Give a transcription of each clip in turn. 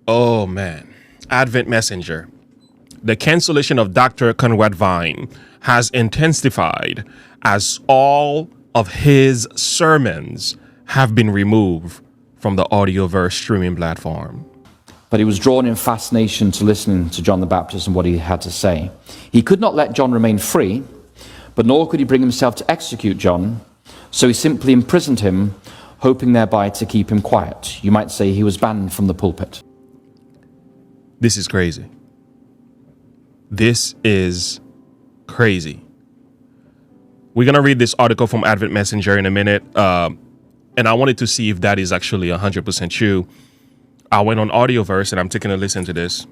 Oh man, Advent Messenger. The cancellation of Dr. Conrad has intensified as all of his sermons have been removed from the Audioverse streaming platform. But he was drawn in fascination to listening to John the Baptist and what he had to say. He could not let John remain free, but nor could he bring himself to execute John, so he simply imprisoned him, hoping thereby to keep him quiet. You might say he was banned from the pulpit. This is crazy. This is crazy. We're going to read this article from Advent Messenger in a minute, and I wanted to see if that is actually 100% true. I went on Audioverse, and I'm taking a listen to this.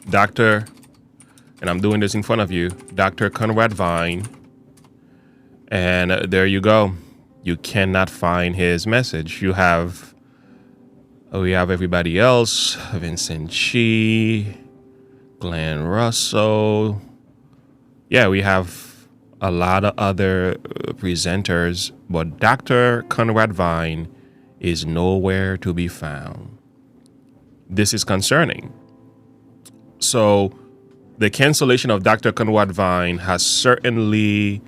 Dr. And I'm doing this in front of you, Dr. Conrad Vine. And there you go. You cannot find his message. We have everybody else, Vincent Chi, Glenn Russell. Yeah, we have a lot of other presenters, but Dr. Conrad Vine is nowhere to be found. This is concerning. So the cancellation of Dr. Conrad Vine has certainly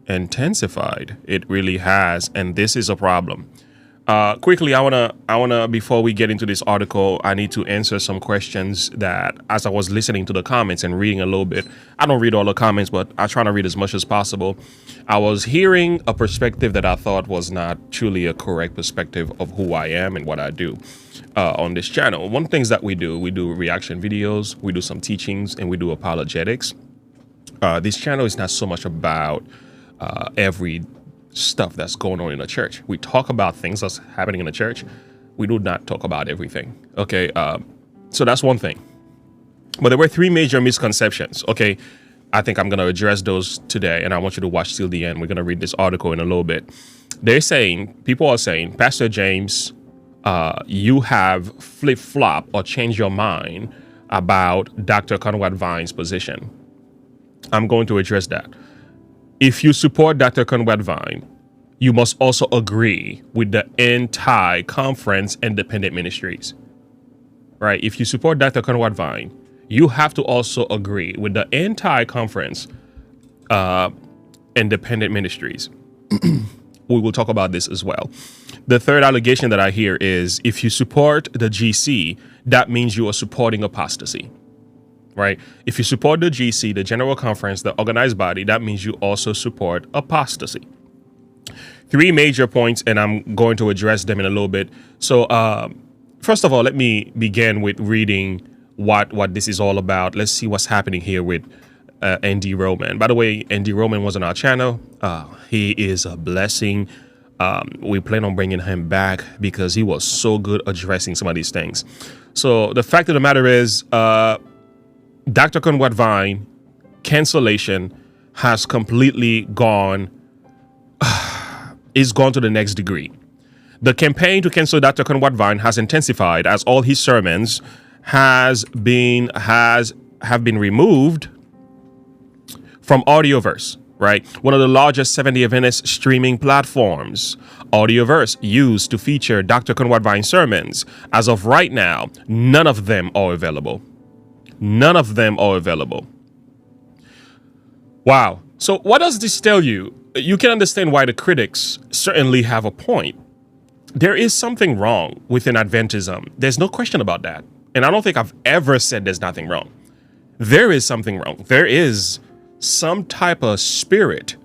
intensified. It really has, and this is a problem. Quickly, I wanna before we get into this article, I need to answer some questions that, as I was listening to the comments and reading a little bit, I don't read all the comments, but I try to read as much as possible. I was hearing a perspective that I thought was not truly a correct perspective of who I am and what I do on this channel. One of the things that we do reaction videos, we do some teachings, and we do apologetics. This channel is not so much about every stuff that's going on in the church. We talk about things that's happening in the church. We do not talk about everything. Okay, so that's one thing. But there were three major misconceptions. Okay, I think I'm going to address those today, and I want you to watch till the end. We're going to read this article in a little bit. People are saying, Pastor James, you have flip-flop or changed your mind about Dr. Conrad Vine's position. I'm going to address that. If you support Dr. Conrad Vine, you must also agree with the anti-conference independent ministries, right? If you support Dr. Conrad Vine, you have to also agree with the anti-conference independent ministries. We will talk about this as well. The third allegation that I hear is if you support the GC, that means you are supporting apostasy. Right? If you support the GC, the General Conference, the organized body, that means you also support apostasy. Three major points, and I'm going to address them in a little bit. So, first of all, let me begin with reading what this is all about. Let's see what's happening here with Andy Roman. By the way, Andy Roman was on our channel. He is a blessing. We plan on bringing him back because he was so good addressing some of these things. So the fact of the matter is, Dr. Conrad Vine cancellation has completely gone to the next degree. The campaign to cancel Dr. Conrad Vine has intensified as all his sermons have been removed from Audioverse, right? One of the largest 70 Adventist streaming platforms. Audioverse used to feature Dr. Conrad Vine sermons. As of right now, none of them are available. None of them are available. Wow. So what does this tell you? You can understand why the critics certainly have a point. There is something wrong within Adventism. There's no question about that. And I don't think I've ever said there's nothing wrong. There is something wrong. There is some type of spirit,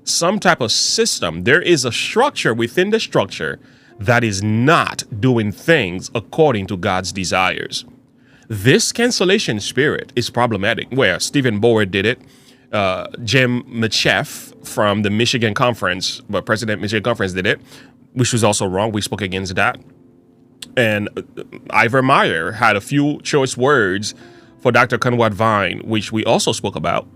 some type of system. There is a structure within the structure that is not doing things according to God's desires. This cancellation spirit is problematic, where Stephen Bower did it. Jim Mitchell from the Michigan Conference, but President Michigan Conference did it, which was also wrong. We spoke against that. And Ivor Meyer had a few choice words for Dr. Conrad Vine, which we also spoke about.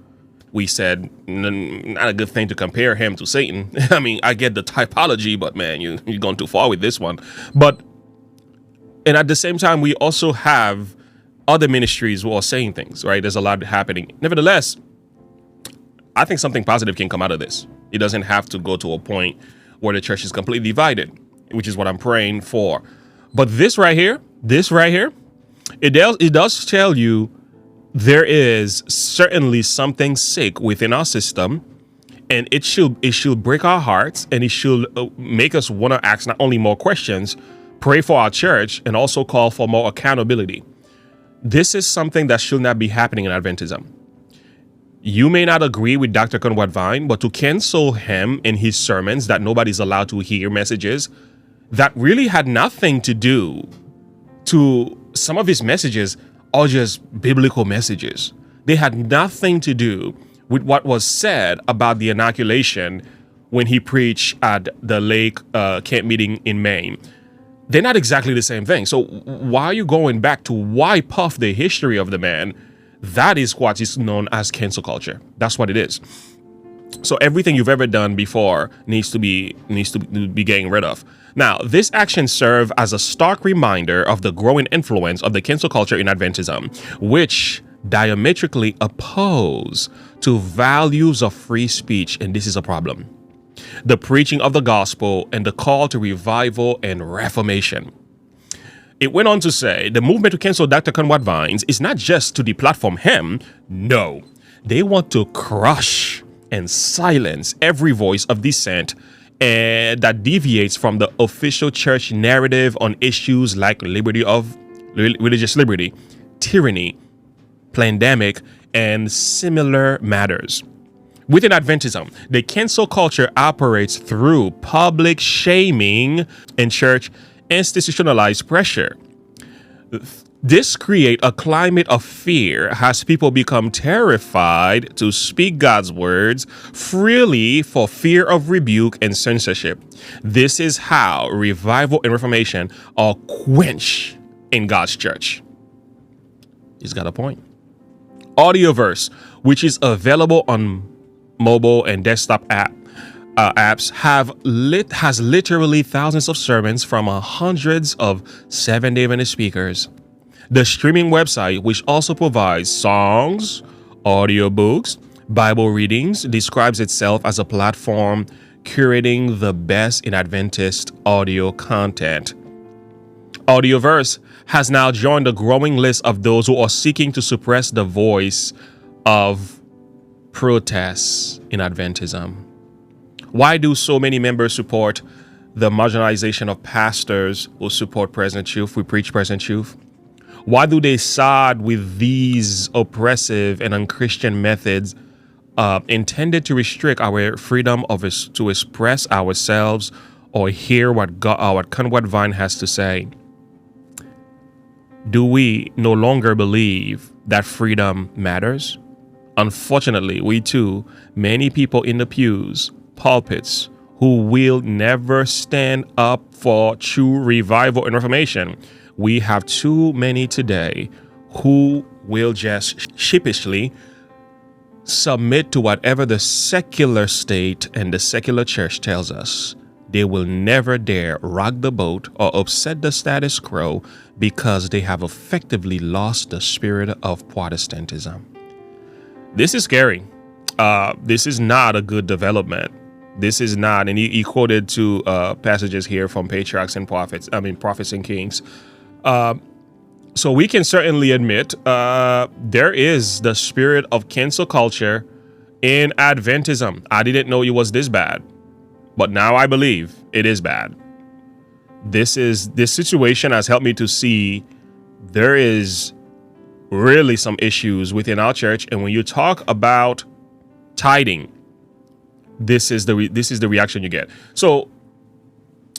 We said, not a good thing to compare him to Satan. I mean, I get the typology, but man, you're going too far with this one. And at the same time, we also have other ministries who are saying things, right? There's a lot happening. Nevertheless, I think something positive can come out of this. It doesn't have to go to a point where the church is completely divided, which is what I'm praying for. But this right here, it does tell you there is certainly something sick within our system, and it should break our hearts, and it should make us want to ask not only more questions, pray for our church, and also call for more accountability. This is something that should not be happening in Adventism. You may not agree with Dr. Conrad Vine, but to cancel him in his sermons that nobody's allowed to hear messages that really had nothing to do to some of his messages are just biblical messages. They had nothing to do with what was said about the inoculation when he preached at the Lake Camp meeting in Maine. They're not exactly the same thing. So why are you going back to wipe off the history of the man? That is what is known as cancel culture. That's what it is. So everything you've ever done before needs to be getting rid of. Now, this action serves as a stark reminder of the growing influence of the cancel culture in Adventism, which diametrically oppose to values of free speech, and this is a problem. The preaching of the gospel and the call to revival and reformation. It went on to say the movement to cancel Dr. Conrad Vines is not just to deplatform him. No, they want to crush and silence every voice of dissent and that deviates from the official church narrative on issues like religious liberty, tyranny, pandemic, and similar matters. Within Adventism, the cancel culture operates through public shaming and church institutionalized pressure. This creates a climate of fear as people become terrified to speak God's words freely for fear of rebuke and censorship. This is how revival and reformation are quenched in God's church. He's got a point. Audioverse, which is available on mobile and desktop apps, has literally thousands of sermons from hundreds of Seventh-day Adventist speakers. The streaming website, which also provides songs, audiobooks, Bible readings, describes itself as a platform curating the best in Adventist audio content. Audioverse has now joined the growing list of those who are seeking to suppress the voice of protests in Adventism. Why do so many members support the marginalization of pastors who support present truth, who preach present truth? Why do they side with these oppressive and unchristian methods intended to restrict our freedom to express ourselves or hear what Conrad Vine has to say? Do we no longer believe that freedom matters? Unfortunately, we too, many people in the pews, pulpits, who will never stand up for true revival and reformation. We have too many today who will just sheepishly submit to whatever the secular state and the secular church tells us. They will never dare rock the boat or upset the status quo because they have effectively lost the spirit of Protestantism. This is scary. This is not a good development. This is not, and he quoted two passages here from Patriarchs and Prophets and Kings. So we can certainly admit there is the spirit of cancel culture in Adventism. I didn't know it was this bad, but now I believe it is bad. This situation has helped me to see there is really some issues within our church, and when you talk about tithing, this is the reaction you get. So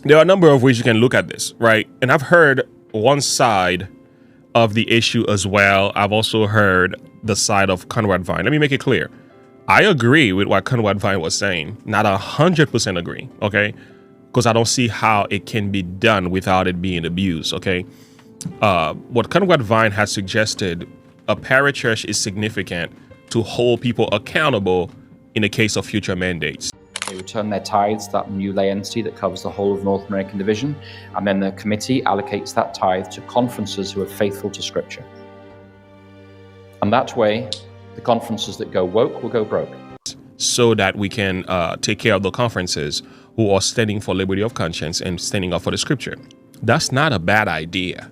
there are a number of ways you can look at this, right? And I've heard one side of the issue as well. I've also heard the side of Conrad Vine. Let me make it clear. I agree with what Conrad Vine was saying. Not 100% agree, okay? Because I don't see how it can be done without it being abused, okay? What Conrad Vine has suggested, a parachurch is significant to hold people accountable in the case of future mandates. They return their tithes, that new lay entity that covers the whole of North American division, and then the committee allocates that tithe to conferences who are faithful to Scripture. And that way, the conferences that go woke will go broke. So that we can take care of the conferences who are standing for liberty of conscience and standing up for the Scripture. That's not a bad idea.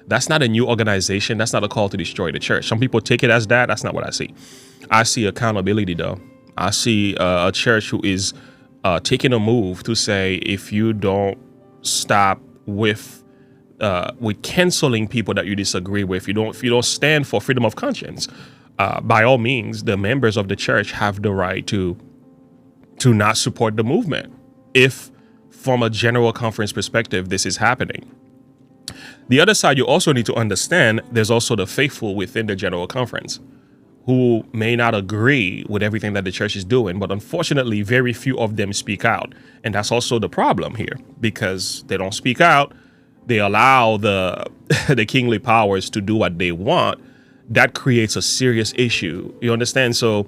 That's not a new organization. That's not a call to destroy the church. Some people take it as that. That's not what I see. I see accountability, though. I see a church who is taking a move to say, if you don't stop with canceling people that you disagree with, if you don't stand for freedom of conscience, by all means, the members of the church have the right to not support the movement. If from a general conference perspective, this is happening. The other side, you also need to understand, there's also the faithful within the general conference who may not agree with everything that the church is doing, but unfortunately, very few of them speak out. And that's also the problem here, because they don't speak out. They allow the the kingly powers to do what they want. That creates a serious issue. You understand? So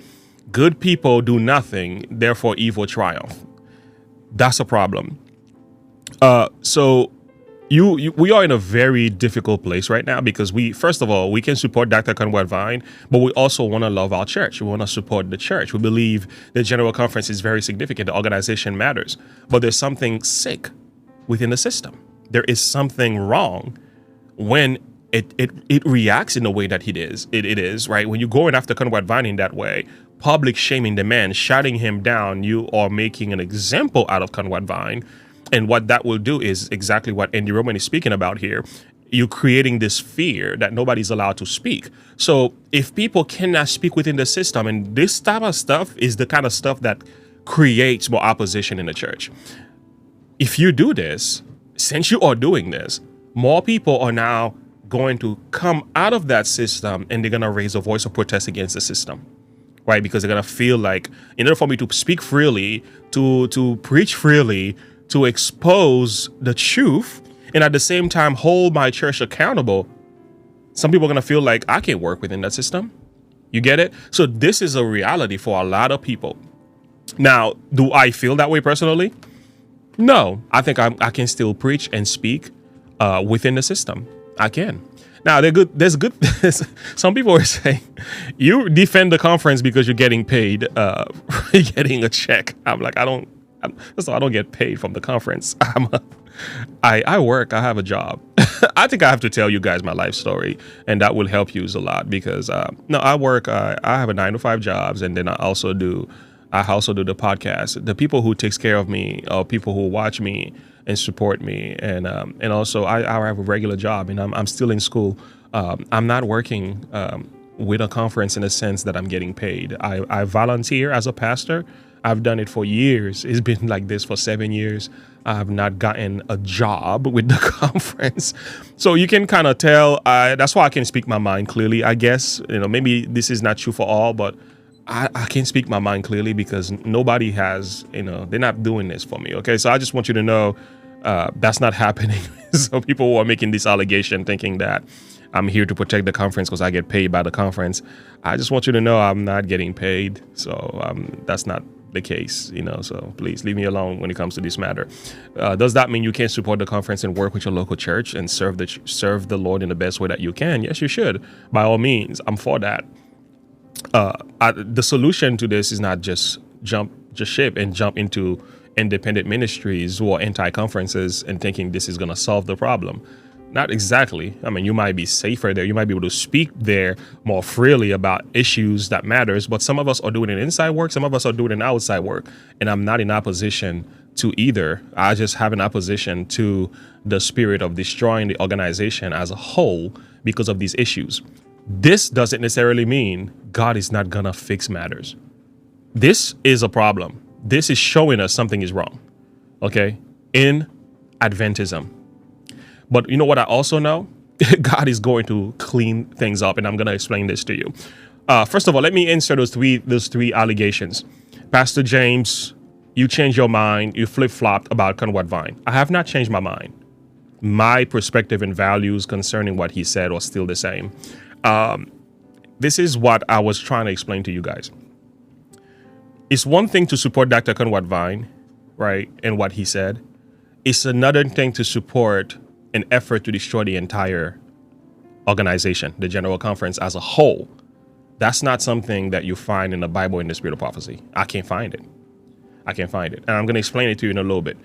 good people do nothing, therefore evil triumph. That's a problem. So we are in a very difficult place right now, because first of all, we can support Dr. Conrad Vine, but we also want to love our church. We want to support the church. We believe the General Conference is very significant. The organization matters, but there's something sick within the system. There is something wrong when it reacts in the way that it is, right? When you're going after Conrad Vine in that way, public shaming the man, shouting him down, you are making an example out of Conrad Vine. And what that will do is exactly what Andy Roman is speaking about here. You're creating this fear that nobody's allowed to speak. So if people cannot speak within the system, and this type of stuff is the kind of stuff that creates more opposition in the church. If you do this, since you are doing this, more people are now going to come out of that system, and they're going to raise a voice of protest against the system, right? Because they're going to feel like, in order for me to speak freely, to preach freely, to expose the truth, and at the same time hold my church accountable, some people are going to feel like I can't work within that system. You get it? So this is a reality for a lot of people. Now, do I feel that way personally? No, I think I can still preach and speak within the system. I can. Now, there's good. Some people are saying you defend the conference because you're getting paid, you're getting a check. I'm like, I don't get paid from the conference. I work. I have a job. I think I have to tell you guys my life story, and that will help you a lot, because no, I work. I have a 9-to-5 jobs, and then I also do the podcast. The people who takes care of me are people who watch me and support me, and also I have a regular job, and I'm still in school. I'm not working with a conference in a sense that I'm getting paid. I volunteer as a pastor. I've done it for years. It's been like this for 7 years. I have not gotten a job with the conference. So you can kind of tell, that's why I can speak my mind clearly, I guess. Maybe this is not true for all, but I can speak my mind clearly, because nobody has, they're not doing this for me. Okay. So I just want you to know that's not happening. So people who are making this allegation thinking that I'm here to protect the conference because I get paid by the conference, I just want you to know I'm not getting paid. So that's not the case, so please leave me alone when it comes to this matter. Does that mean you can't support the conference and work with your local church and serve the Lord in the best way that you can? Yes, you should. By all means, I'm for that. The solution to this is not just jump ship and jump into independent ministries who are anti-conferences and thinking this is going to solve the problem. Not exactly. I mean, you might be safer there. You might be able to speak there more freely about issues that matters. But some of us are doing it inside work. Some of us are doing it outside work. And I'm not in opposition to either. I just have an opposition to the spirit of destroying the organization as a whole because of these issues. This doesn't necessarily mean God is not going to fix matters. This is a problem. This is showing us something is wrong. Okay? In Adventism. But you know what I also know? God is going to clean things up, and I'm going to explain this to you. First of all, let me answer those three allegations. Pastor James, you changed your mind. You flip-flopped about Conrad Vine. I have not changed my mind. My perspective and values concerning what he said are still the same. This is what I was trying to explain to you guys. It's one thing to support Dr. Conrad Vine, right, and what he said. It's another thing to support an effort to destroy the entire organization, the General Conference as a whole. That's not something that you find in the Bible in the Spirit of Prophecy. I can't find it. And I'm going to explain it to you in a little bit.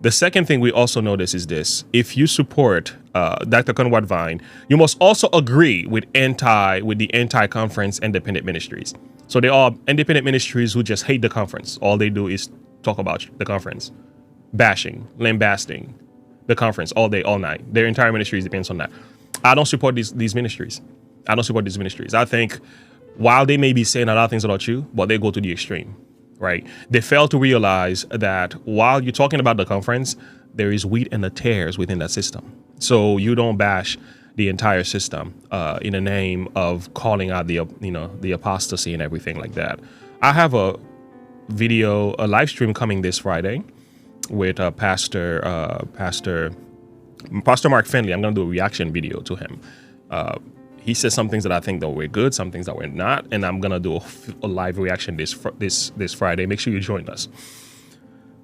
The second thing we also notice is this: if you support Dr. Conrad Vine, you must also agree with the anti-conference independent ministries. So they are independent ministries who just hate the conference. All they do is talk about the conference, bashing, lambasting the conference all day, all night. Their entire ministry depends on that. I don't support these ministries. I don't support these ministries. I think while they may be saying a lot of things about you, but they go to the extreme, right? They fail to realize that while you're talking about the conference, there is wheat and the tares within that system. So you don't bash the entire system in the name of calling out the apostasy and everything like that. I have a live stream coming this Friday with Pastor Mark Finley. I'm going to do a reaction video to him. He says some things that I think that were good, some things that were not, and I'm going to do a live reaction this Friday. Make sure you join us.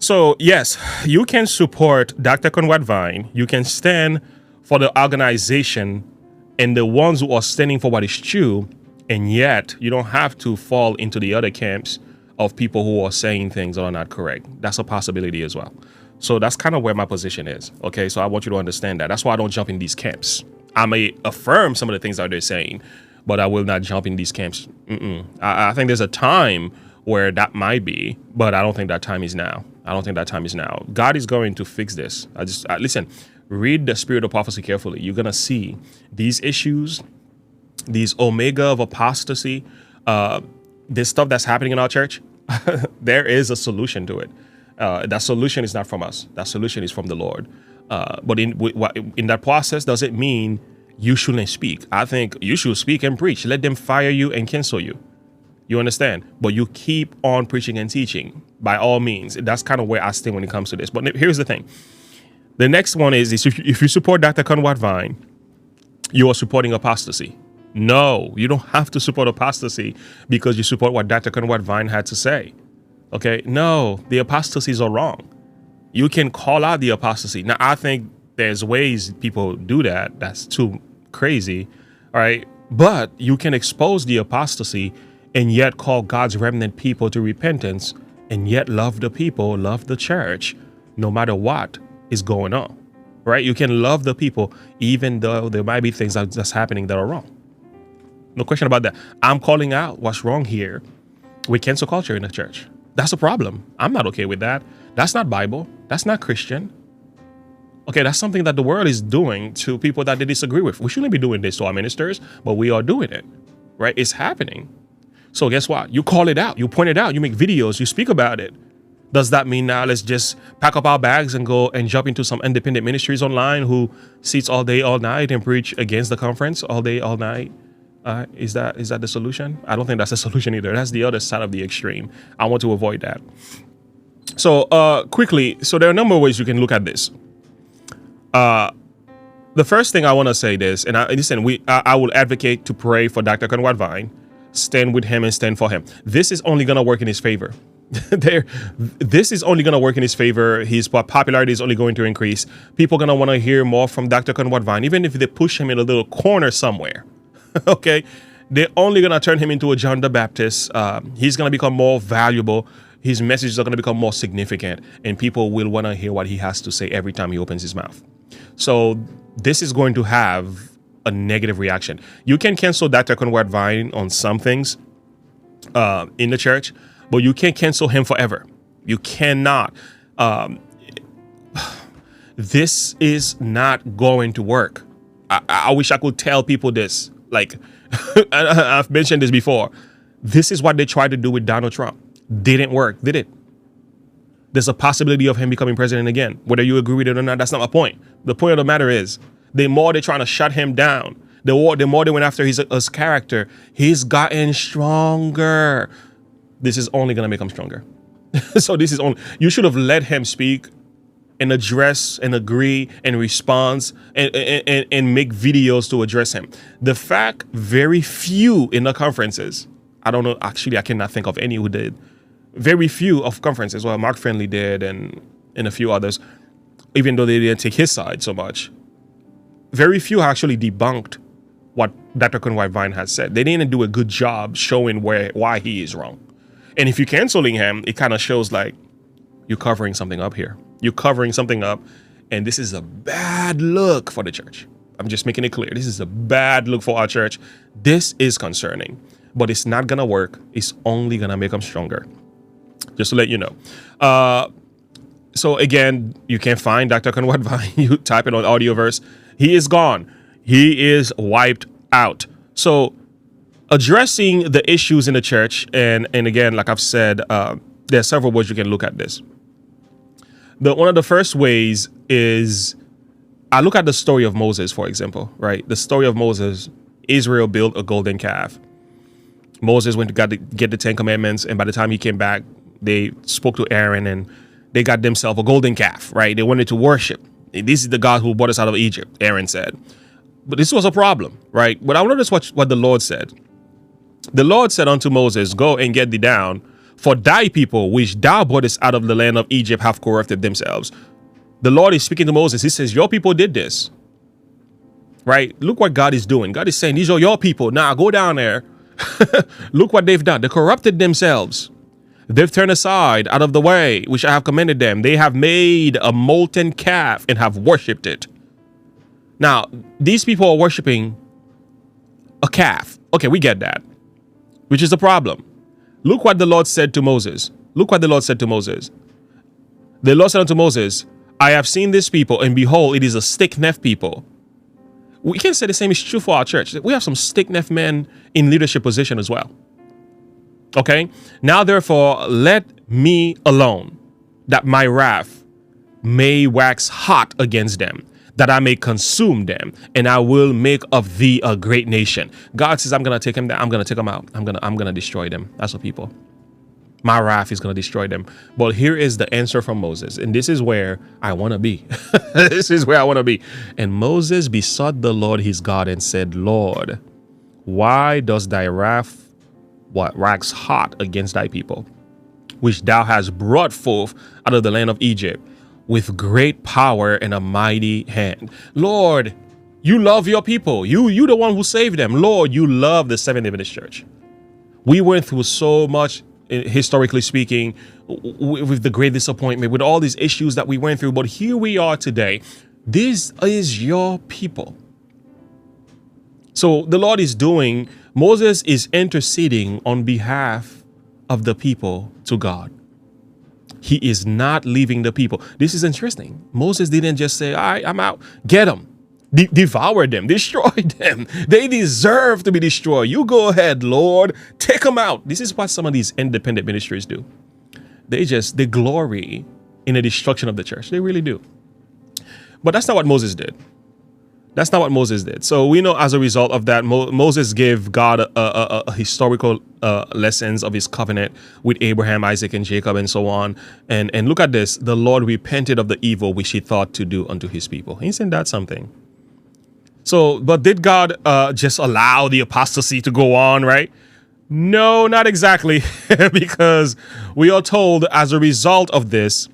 So yes, you can support Dr. Conrad Vine. You can stand for the organization and the ones who are standing for what is true, and yet you don't have to fall into the other camps of people who are saying things that are not correct. That's a possibility as well. So that's kind of where my position is. Okay, so I want you to understand that. That's why I don't jump in these camps. I may affirm some of the things that they're saying, but I will not jump in these camps. I think there's a time where that might be, but I don't think that time is now. I don't think that time is now. God is going to fix this. Listen, read the Spirit of Prophecy carefully. You're going to see these issues, these omega of apostasy, this stuff that's happening in our church. There is a solution to it. That solution is not from us. That solution is from the Lord. But in that process, does it mean you shouldn't speak? I think you should speak and preach. Let them fire you and cancel you. You understand? But you keep on preaching and teaching by all means. That's kind of where I stand when it comes to this. But here's the thing. The next one is if you support Dr. Conrad Vine, you are supporting apostasy. No, you don't have to support apostasy because you support what Dr. Conrad Vine had to say. Okay? No, the apostasies are wrong. You can call out the apostasy. Now, I think there's ways people do that. That's too crazy. All right? But you can expose the apostasy and yet call God's remnant people to repentance and yet love the people, love the church, no matter what is going on. Right? You can love the people even though there might be things that's happening that are wrong. No question about that. I'm calling out what's wrong here with cancel culture in the church. That's a problem. I'm not okay with that. That's not Bible. That's not Christian. Okay, that's something that the world is doing to people that they disagree with. We shouldn't be doing this to our ministers, but we are doing it. Right? It's happening. So guess what? You call it out. You point it out. You make videos. You speak about it. Does that mean now let's just pack up our bags and go and jump into some independent ministries online who sits all day, all night and preach against the conference all day, all night? Is that the solution? I don't think that's the solution either. That's the other side of the extreme. I want to avoid that. So quickly, so there are a number of ways you can look at this. The first thing I want to say this, and I will advocate to pray for Dr. Conrad Vine, stand with him and stand for him. This is only going to work in his favor. This is only going to work in his favor. His popularity is only going to increase. People are going to want to hear more from Dr. Conrad Vine, even if they push him in a little corner somewhere. Okay, they're only going to turn him into a John the Baptist. He's going to become more valuable. His messages are going to become more significant, and people will want to hear what he has to say every time he opens his mouth. So this is going to have a negative reaction. You can cancel Dr. Conrad Vine on some things in the church, but you can't cancel him forever. You cannot. This is not going to work. I wish I could tell people this. Like, I've mentioned this before. This is what they tried to do with Donald Trump. Didn't work, did it? There's a possibility of him becoming president again. Whether you agree with it or not, that's not my point. The point of the matter is, the more they're trying to shut him down, the more they went after his character, he's gotten stronger. This is only going to make him stronger. So you should have let him speak and address and agree and respond and make videos to address him. The fact very few in the conferences, I don't know, actually I cannot think of any who did. Very few of conferences, well, Mark Finley did and a few others, even though they didn't take his side so much. Very few actually debunked what Dr. Conrad Vine has said. They didn't do a good job showing why he is wrong. And if you're canceling him, it kind of shows like you're covering something up here. You're covering something up. And this is a bad look for the church. I'm just making it clear. This is a bad look for our church. This is concerning, but it's not going to work. It's only going to make them stronger. Just to let you know. So again, you can find Dr. Conrad Vine. You type it on Audioverse. He is gone. He is wiped out. So addressing the issues in the church. And again, like I've said, there are several ways you can look at this. One of the first ways is I look at the story of Moses, for example, right? The story of Moses, Israel built a golden calf. Moses went to get the 10 Commandments. And by the time he came back, they spoke to Aaron and they got themselves a golden calf, right? They wanted to worship. This is the God who brought us out of Egypt, Aaron said. But this was a problem, right? But I noticed what the Lord said. The Lord said unto Moses, go and get thee down, for thy people, which thou broughtest out of the land of Egypt, have corrupted themselves. The Lord is speaking to Moses. He says, your people did this, right? Look what God is doing. God is saying, these are your people. Now go down there. Look what they've done. They corrupted themselves. They've turned aside out of the way, which I have commanded them. They have made a molten calf and have worshipped it. Now, these people are worshiping a calf. Okay, we get that, which is the problem. Look what the Lord said to Moses. Look what the Lord said to Moses. The Lord said unto Moses, I have seen this people, and behold, it is a stiff-necked people. We can say the same is true for our church. We have some stiff-necked men in leadership position as well. Okay? Now, therefore, let me alone, that my wrath may wax hot against them, that I may consume them, and I will make of thee a great nation. God says, I'm going to take them down. I'm going to take them out. I'm going to destroy them. That's what people. My wrath is going to destroy them. But here is the answer from Moses. And this is where I want to be. This is where I want to be. And Moses besought the Lord his God and said, Lord, why does thy wrath wax hot against thy people, which thou hast brought forth out of the land of Egypt, with great power and a mighty hand? Lord, you love your people. You the one who saved them. Lord, you love the Seventh-day Adventist Church. We went through so much, historically speaking, with the great disappointment, with all these issues that we went through. But here we are today. This is your people. So the Lord is doing, Moses is interceding on behalf of the people to God. He is not leaving the people. This is interesting. Moses didn't just say, all right, I'm out. Get them. Devour them. Destroy them. They deserve to be destroyed. You go ahead, Lord. Take them out. This is what some of these independent ministries do. They glory in the destruction of the church. They really do. But that's not what Moses did. That's not what Moses did. So we know as a result of that, Moses gave God a historical lessons of his covenant with Abraham, Isaac, and Jacob, and so on. And look at this. The Lord repented of the evil which he thought to do unto his people. Isn't that something? So, but did God just allow the apostasy to go on, right? No, not exactly. Because we are told as a result of this,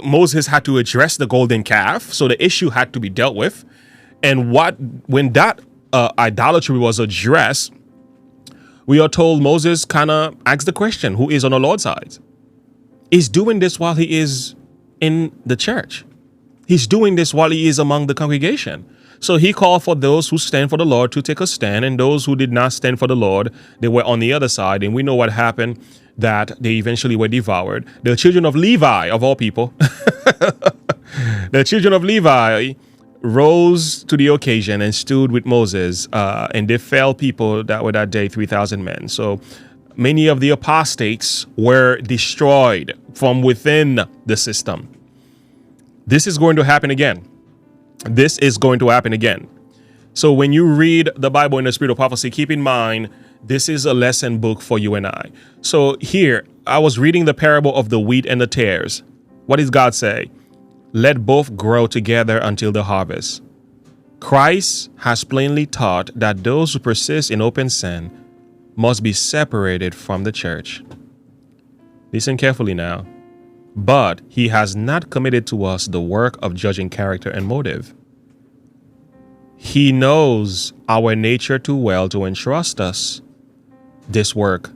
Moses had to address the golden calf. So the issue had to be dealt with. And when that idolatry was addressed, we are told Moses kind of asked the question, who is on the Lord's side? He's doing this while he is in the church. He's doing this while he is among the congregation. So he called for those who stand for the Lord to take a stand, and those who did not stand for the Lord, they were on the other side. And we know what happened, that they eventually were devoured. The children of Levi, of all people, the children of Levi rose to the occasion and stood with Moses, and they fell people that were that day 3,000 men. So many of the apostates were destroyed from within the system. This is going to happen again. This is going to happen again. So when you read the Bible in the spirit of prophecy, keep in mind, this is a lesson book for you and I. So here, I was reading the parable of the wheat and the tares. What does God say? Let both grow together until the harvest. Christ has plainly taught that those who persist in open sin must be separated from the church. Listen carefully now. But he has not committed to us the work of judging character and motive. He knows our nature too well to entrust this work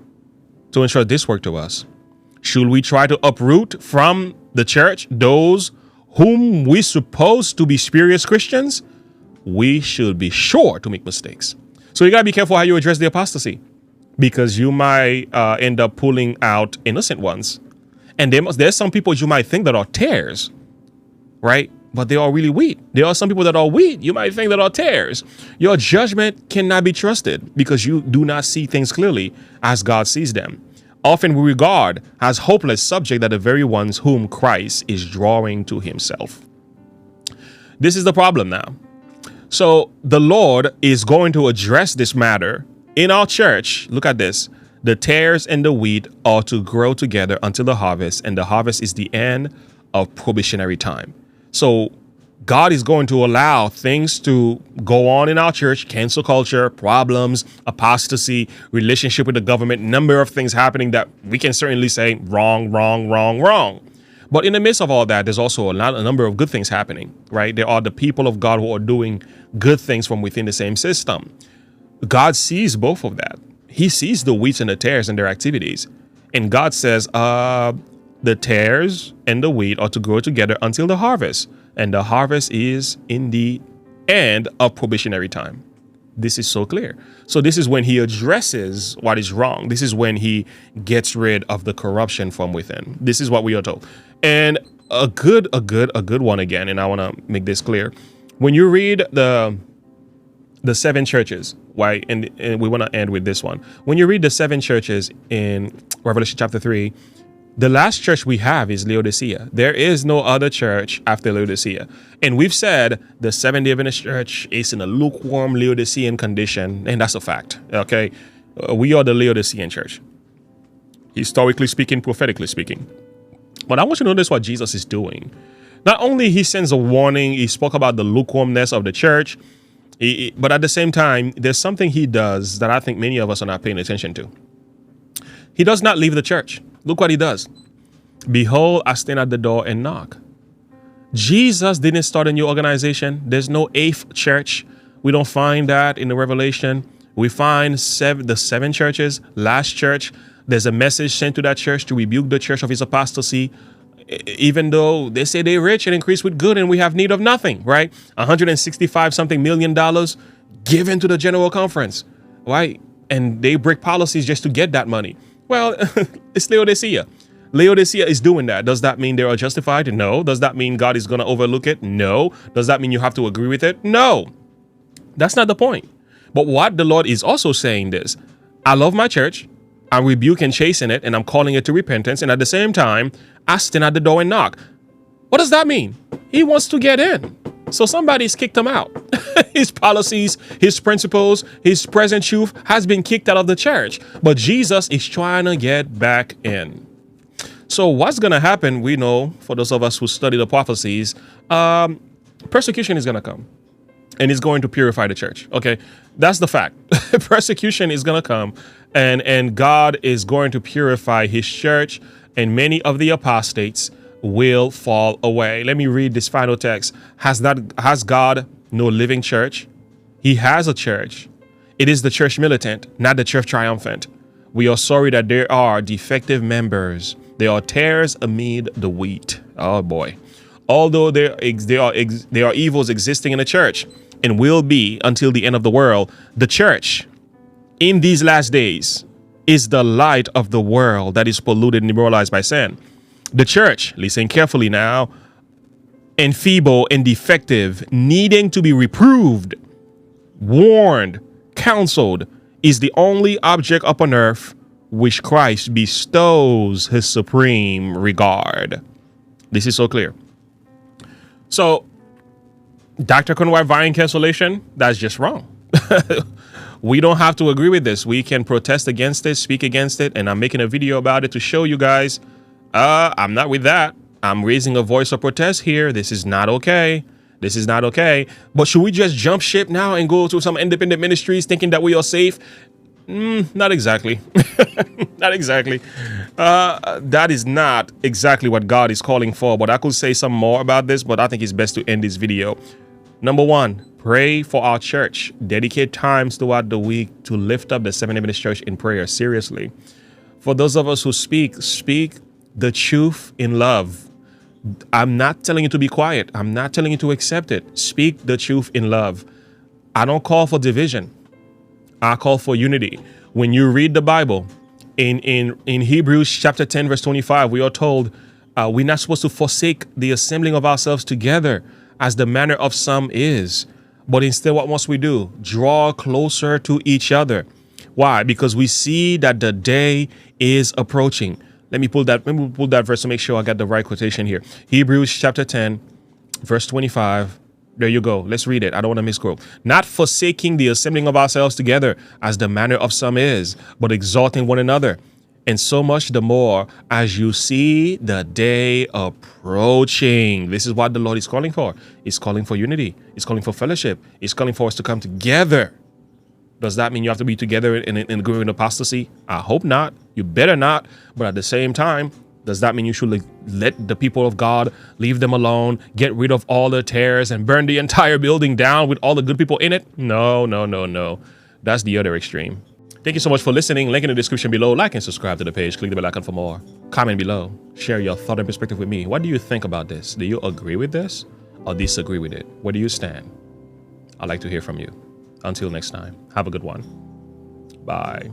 to us. Should we try to uproot from the church those whom we suppose to be spurious Christians? We should be sure to make mistakes. So you got to be careful how you address the apostasy, because you might end up pulling out innocent ones. And there's some people you might think that are tares, right? But they are really wheat. There are some people that are wheat you might think that are tares. Your judgment cannot be trusted because you do not see things clearly as God sees them. Often we regard as hopeless subject that the very ones whom Christ is drawing to himself. This is the problem now. So the Lord is going to address this matter in our church. Look at this. The tares and the wheat are to grow together until the harvest, and the harvest is the end of probationary time. So God is going to allow things to go on in our church, cancel culture, problems, apostasy, relationship with the government, number of things happening that we can certainly say wrong, wrong, wrong, wrong. But in the midst of all that, there's also a number of good things happening, right? There are the people of God who are doing good things from within the same system. God sees both of that. He sees the wheat and the tares and their activities. And God says, the tares and the wheat are to grow together until the harvest. And the harvest is in the end of probationary time. This is so clear. So this is when he addresses what is wrong. This is when he gets rid of the corruption from within. This is what we are told. And a good one again. And I want to make this clear. When you read the seven churches, why? And we want to end with this one. When you read the seven churches in Revelation chapter 3, the last church we have is Laodicea. There is no other church after Laodicea. And we've said the Seventh-day Adventist church is in a lukewarm Laodicean condition. And that's a fact. Okay. We are the Laodicean church, historically speaking, prophetically speaking. But I want you to notice what Jesus is doing. Not only he sends a warning, he spoke about the lukewarmness of the church, but at the same time, there's something he does that I think many of us are not paying attention to. He does not leave the church. Look what he does. Behold, I stand at the door and knock. Jesus didn't start a new organization. There's no eighth church. We don't find that in the Revelation. We find the seven churches. Last church, there's a message sent to that church to rebuke the church of its apostasy. Even though they say they're rich and increase with good and we have need of nothing, right? $165 million given to the general conference, right? And they break policies just to get that money. Well, it's Laodicea. Laodicea is doing that. Does that mean they are justified? No. Does that mean God is going to overlook it? No. Does that mean you have to agree with it? No. That's not the point. But what the Lord is also saying is, I love my church. I rebuke and chasten it, and I'm calling it to repentance. And at the same time, I stand at the door and knock. What does that mean? He wants to get in. So somebody's kicked him out. His policies, his principles, his present truth has been kicked out of the church. But Jesus is trying to get back in. So what's going to happen, we know, for those of us who study the prophecies, persecution is going to come. And it's going to purify the church. Okay, that's the fact. Persecution is going to come. And God is going to purify his church. And many of the apostates will fall away. Let me read this final text. Has God no living church? He has a church. It is the church militant, not the church triumphant. We are sorry that there are defective members. There are tares amid the wheat. Oh boy. Although there are evils existing in the church and will be until the end of the world, the church in these last days is the light of the world that is polluted and demoralized by sin. The church, listen carefully now, and feeble and defective, needing to be reproved, warned, counseled, is the only object upon earth which Christ bestows his supreme regard. This is so clear. So, Dr. Conrad vying cancellation, that's just wrong. We don't have to agree with this. We can protest against it, speak against it, and I'm making a video about it to show you guys, I'm not with that. I'm raising a voice of protest here. This is not okay. This is not okay. But should we just jump ship now and go to some independent ministries thinking that we are safe? Not exactly. Not exactly. That is not exactly what God is calling for. But I could say some more about this, but I think it's best to end this video. Number one, pray for our church. Dedicate times throughout the week to lift up the Seventh-day Adventist Church in prayer. Seriously. For those of us who speak the truth in love. I'm not telling you to be quiet. I'm not telling you to accept it. Speak the truth in love. I don't call for division. I call for unity. When you read the Bible, in Hebrews chapter 10, verse 25, we are told we're not supposed to forsake the assembling of ourselves together as the manner of some is. But instead, what must we do? Draw closer to each other. Why? Because we see that the day is approaching. Let me pull that verse to make sure I got the right quotation here. Hebrews chapter 10, verse 25. There you go. Let's read it. I don't want to misquote. Not forsaking the assembling of ourselves together as the manner of some is, but exalting one another. And so much the more as you see the day approaching. This is what the Lord is calling for. He's calling for unity. He's calling for fellowship. He's calling for us to come together. Does that mean you have to be together in agreeing with apostasy? I hope not. You better not. But at the same time, does that mean you should let the people of God, leave them alone, get rid of all the tares and burn the entire building down with all the good people in it? No, no, no, no. That's the other extreme. Thank you so much for listening. Link in the description below. Like and subscribe to the page. Click the bell icon for more. Comment below. Share your thought and perspective with me. What do you think about this? Do you agree with this or disagree with it? Where do you stand? I'd like to hear from you. Until next time, have a good one. Bye.